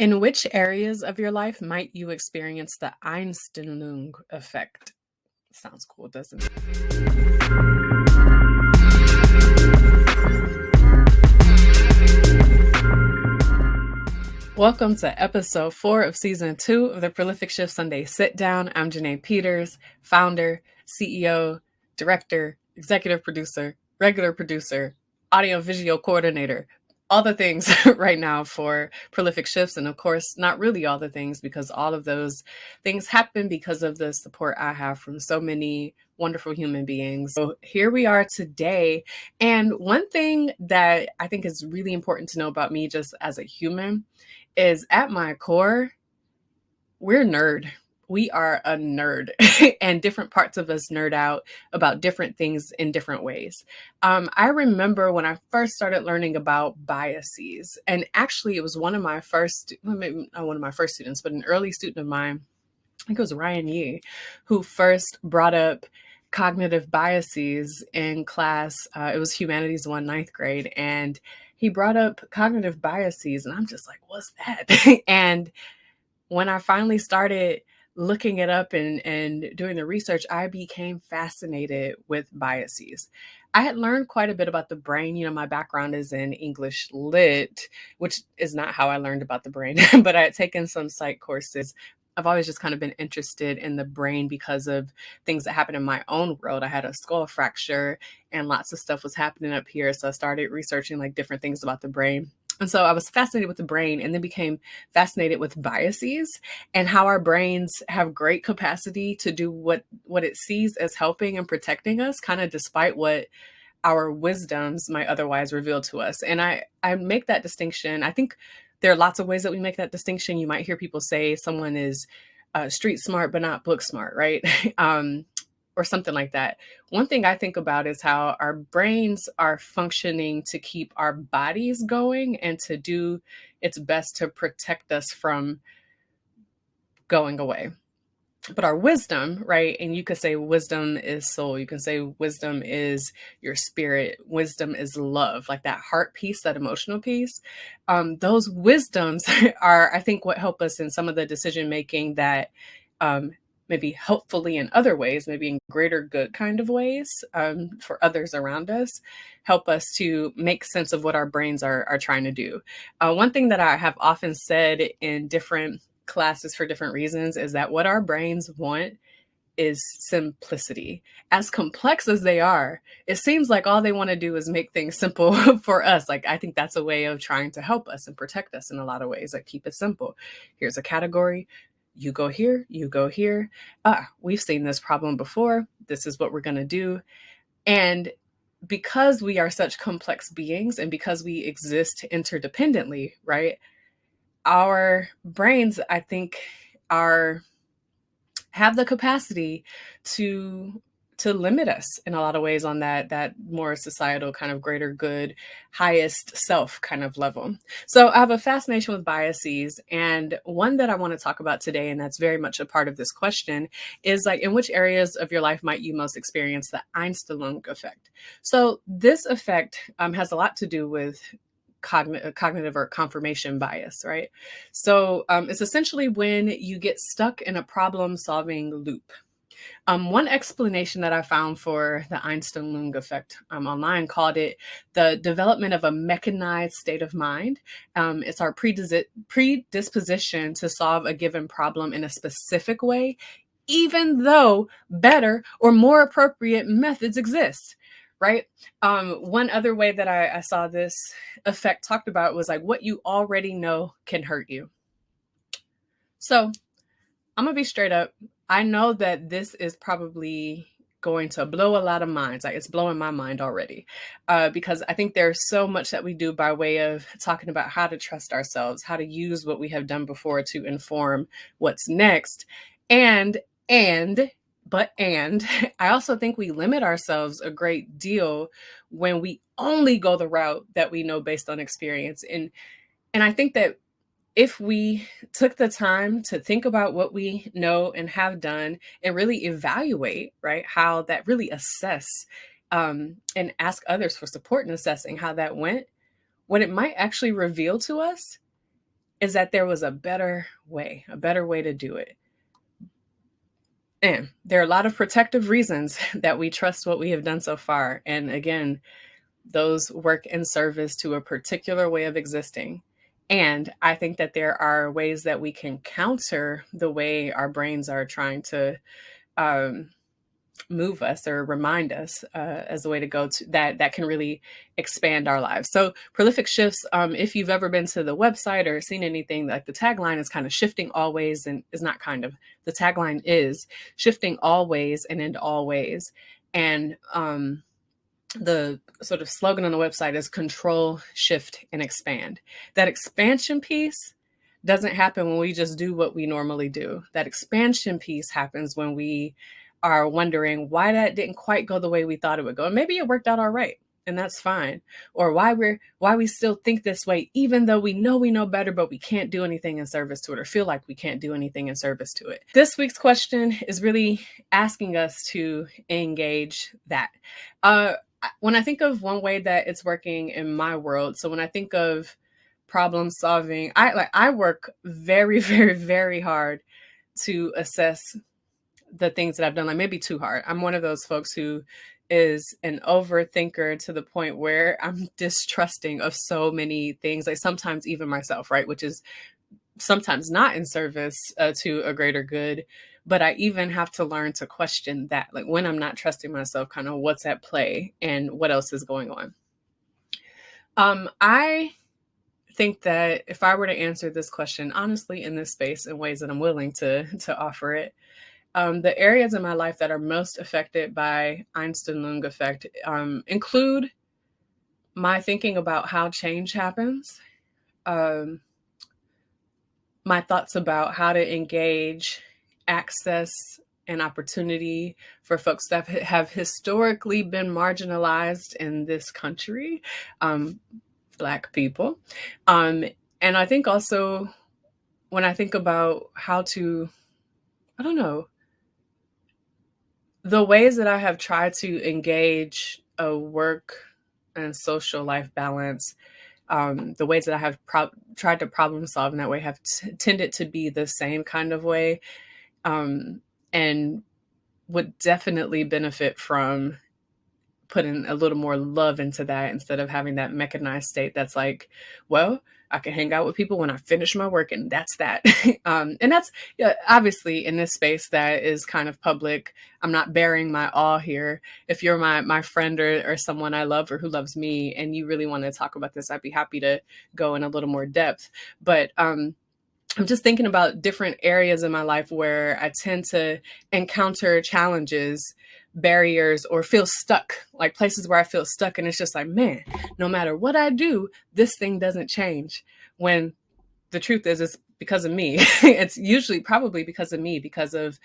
In which areas of your life might you experience the Einstellung effect? Sounds cool, doesn't it? Welcome to episode 4 of season 2 of the Prolific Shift Sunday Sit Down. I'm Janae Peters, founder, CEO, director, executive producer, regular producer, audio visual coordinator, all the things right now for Prolific Shifts. And of course, not really all the things, because all of those things happen because of the support I have from so many wonderful human beings. So here we are today. And one thing that I think is really important to know about me just as a human is, at my core, we're nerd. We are a nerd, and different parts of us nerd out about different things in different ways. I remember when I first started learning about biases, and actually it was one of my first, well, maybe not one of my first students, but an early student of mine, I think it was Ryan Yee, who first brought up cognitive biases in class. It was Humanities 1, ninth grade, and he brought up cognitive biases, and I'm just like, what's that? And when I finally started looking it up and doing the research, I became fascinated with biases. I had learned quite a bit about the brain. You know, my background is in English Lit, which is not how I learned about the brain, but I had taken some psych courses. I've always just kind of been interested in the brain because of things that happened in my own world. I had a skull fracture and lots of stuff was happening up here. So I started researching like different things about the brain. And so I was fascinated with the brain, and then became fascinated with biases and how our brains have great capacity to do what it sees as helping and protecting us, kind of despite what our wisdoms might otherwise reveal to us. And I make that distinction. I think there are lots of ways that we make that distinction. You might hear people say someone is street smart but not book smart, right? Or something like that. One thing I think about is how our brains are functioning to keep our bodies going and to do its best to protect us from going away. But our wisdom, right? And you could say wisdom is soul. You can say wisdom is your spirit. Wisdom is love, like that heart piece, that emotional piece. Those wisdoms are, I think, what help us in some of the decision making that maybe helpfully in other ways, maybe in greater good kind of ways for others around us, help us to make sense of what our brains are trying to do. One thing that I have often said in different classes for different reasons is that what our brains want is simplicity. As complex as they are, it seems like all they want to do is make things simple for us. Like, I think that's a way of trying to help us and protect us in a lot of ways. Like, keep it simple. Here's a category. You go here, you go here. We've seen this problem before. This is what we're going to do. And because we are such complex beings and because we exist interdependently, right? Our brains, I think, have the capacity to limit us in a lot of ways on that more societal kind of greater good, highest self kind of level. So I have a fascination with biases, and one that I want to talk about today, and that's very much a part of this question, is like, in which areas of your life might you most experience the Einstellung effect? So this effect has a lot to do with cognitive or confirmation bias, right? So it's essentially when you get stuck in a problem solving loop. One explanation that I found for the Einstellung effect online called it the development of a mechanized state of mind. It's our predisposition to solve a given problem in a specific way, even though better or more appropriate methods exist. Right. One other way that I saw this effect talked about was like, what you already know can hurt you. So I'm gonna be straight up. I know that this is probably going to blow a lot of minds. Like, it's blowing my mind already, because I think there's so much that we do by way of talking about how to trust ourselves, how to use what we have done before to inform what's next. And I also think we limit ourselves a great deal when we only go the route that we know based on experience. And I think that if we took the time to think about what we know and have done and really evaluate, right, how that really assess and ask others for support in assessing how that went, what it might actually reveal to us is that there was a better way to do it. And there are a lot of protective reasons that we trust what we have done so far. And again, those work in service to a particular way of existing. And I think that there are ways that we can counter the way our brains are trying to move us or remind us as a way to go to that can really expand our lives. So prolific shifts, if you've ever been to the website or seen anything, like the tagline is kind of shifting always, and is not kind of, the tagline is shifting always and into all ways. And the sort of slogan on the website is control, shift, and expand. That expansion piece doesn't happen when we just do what we normally do. That expansion piece happens when we are wondering why that didn't quite go the way we thought it would go. And maybe it worked out all right, and that's fine. Or why we still think this way, even though we know better, but we can't do anything in service to it, or feel like we can't do anything in service to it. This week's question is really asking us to engage that. When I think of one way that it's working in my world, so when I think of problem solving, I work very, very, very hard to assess the things that I've done, like maybe too hard. I'm one of those folks who is an overthinker to the point where I'm distrusting of so many things, like sometimes even myself, right? Which is sometimes not in service to a greater good. But I even have to learn to question that, like when I'm not trusting myself, kind of what's at play and what else is going on. I think that if I were to answer this question honestly in this space in ways that I'm willing to offer it, the areas in my life that are most affected by Einstellung Effect include my thinking about how change happens, my thoughts about how to engage access and opportunity for folks that have historically been marginalized in this country, Black people. And I think also when I think about how to, I don't know, the ways that I have tried to engage a work and social life balance, the ways that I have tried to problem solve in that way have tended to be the same kind of way, and would definitely benefit from putting a little more love into that instead of having that mechanized state that's like, well, I can hang out with people when I finish my work and that's that. And that's obviously in this space that is kind of public. I'm not bearing my all here. If you're my friend or someone I love or who loves me and you really want to talk about this, I'd be happy to go in a little more depth. But I'm just thinking about different areas in my life where I tend to encounter challenges, barriers, or feel stuck, like places where I feel stuck. And it's just like, man, no matter what I do, this thing doesn't change. When the truth is, it's because of me. It's usually probably because of me, because of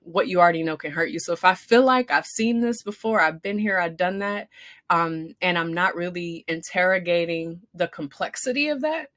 what you already know can hurt you. So if I feel like I've seen this before, I've been here, I've done that, and I'm not really interrogating the complexity of that,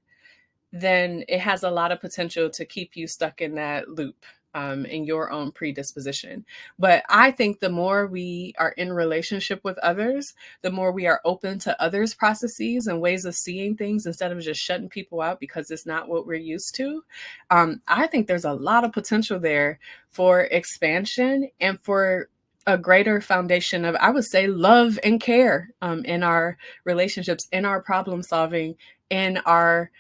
then it has a lot of potential to keep you stuck in that loop, in your own predisposition. But I think the more we are in relationship with others, the more we are open to others' processes and ways of seeing things instead of just shutting people out because it's not what we're used to. I think there's a lot of potential there for expansion and for a greater foundation of, I would say, love and care in our relationships, in our problem solving, in our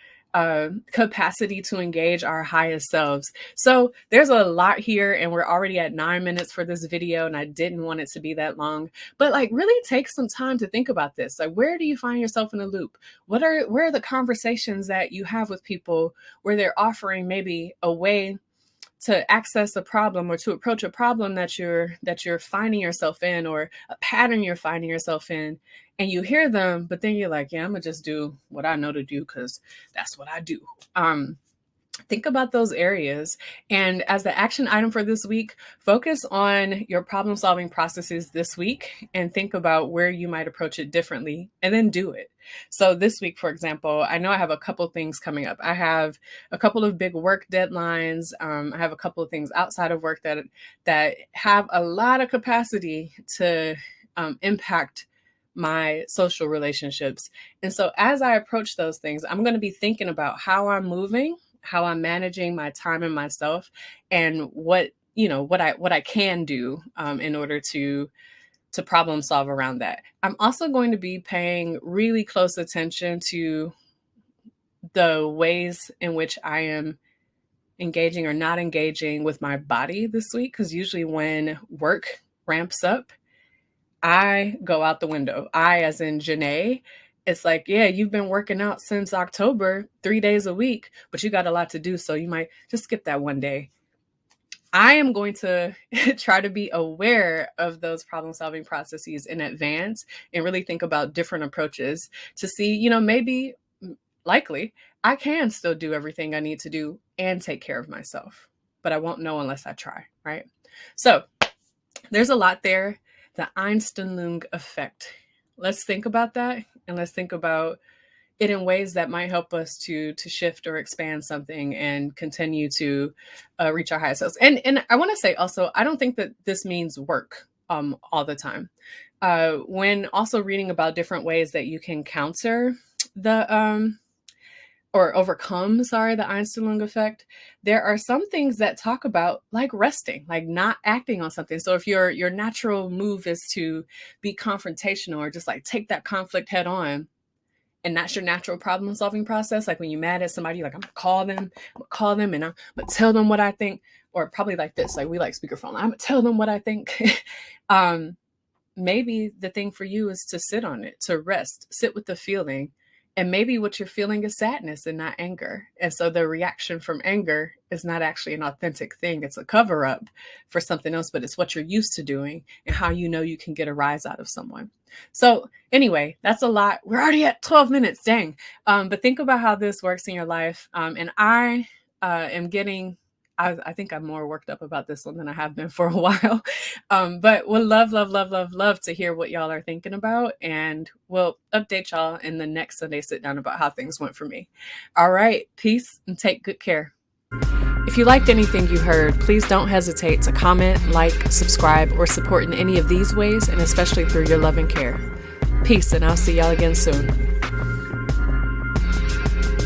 capacity to engage our highest selves. So there's a lot here, and we're already at 9 minutes for this video, and I didn't want it to be that long. But like, really take some time to think about this. Like, where do you find yourself in a loop? Where are the conversations that you have with people where they're offering maybe a way to access a problem or to approach a problem that you're finding yourself in, or a pattern you're finding yourself in, and you hear them, but then you're like, yeah, I'm gonna just do what I know to do because that's what I do. Think about those areas. And as the action item for this week, focus on your problem solving processes this week and think about where you might approach it differently and then do it. So this week, for example, I know I have a couple things coming up. I have a couple of big work deadlines. I have a couple of things outside of work that have a lot of capacity to impact my social relationships. And so as I approach those things, I'm going to be thinking about how I'm moving, how I'm managing my time and myself, and what I can do in order to problem solve around that. I'm also going to be paying really close attention to the ways in which I am engaging or not engaging with my body this week, because usually when work ramps up, I go out the window. I, as in Janae, it's like, yeah, you've been working out since October, 3 days a week, but you got a lot to do, so you might just skip that one day. I am going to try to be aware of those problem-solving processes in advance and really think about different approaches to see, maybe, likely, I can still do everything I need to do and take care of myself, but I won't know unless I try, right? So there's a lot there. The Einstellung Effect. Let's think about that, and let's think about it in ways that might help us to shift or expand something and continue to reach our highest selves. And I want to say also, I don't think that this means work all the time. When also reading about different ways that you can counter the or overcome, the Einstellung Effect, there are some things that talk about like resting, like not acting on something. So if your natural move is to be confrontational or just like take that conflict head on, and that's your natural problem solving process, like when you're mad at somebody, you're like, I'm gonna call them and I'm gonna tell them what I think, or probably like this, like we like speakerphone, I'm gonna tell them what I think. Maybe the thing for you is to sit on it, to rest, sit with the feeling. And maybe what you're feeling is sadness and not anger. And so the reaction from anger is not actually an authentic thing. It's a cover up for something else, but it's what you're used to doing and how you know you can get a rise out of someone. So anyway, that's a lot. We're already at 12 minutes, dang. But think about how this works in your life. And I am getting, I think I'm more worked up about this one than I have been for a while. But we'll love to hear what y'all are thinking about. And we'll update y'all in the next Sunday sit down about how things went for me. All right. Peace and take good care. If you liked anything you heard, please don't hesitate to comment, like, subscribe, or support in any of these ways, and especially through your love and care. Peace, and I'll see y'all again soon.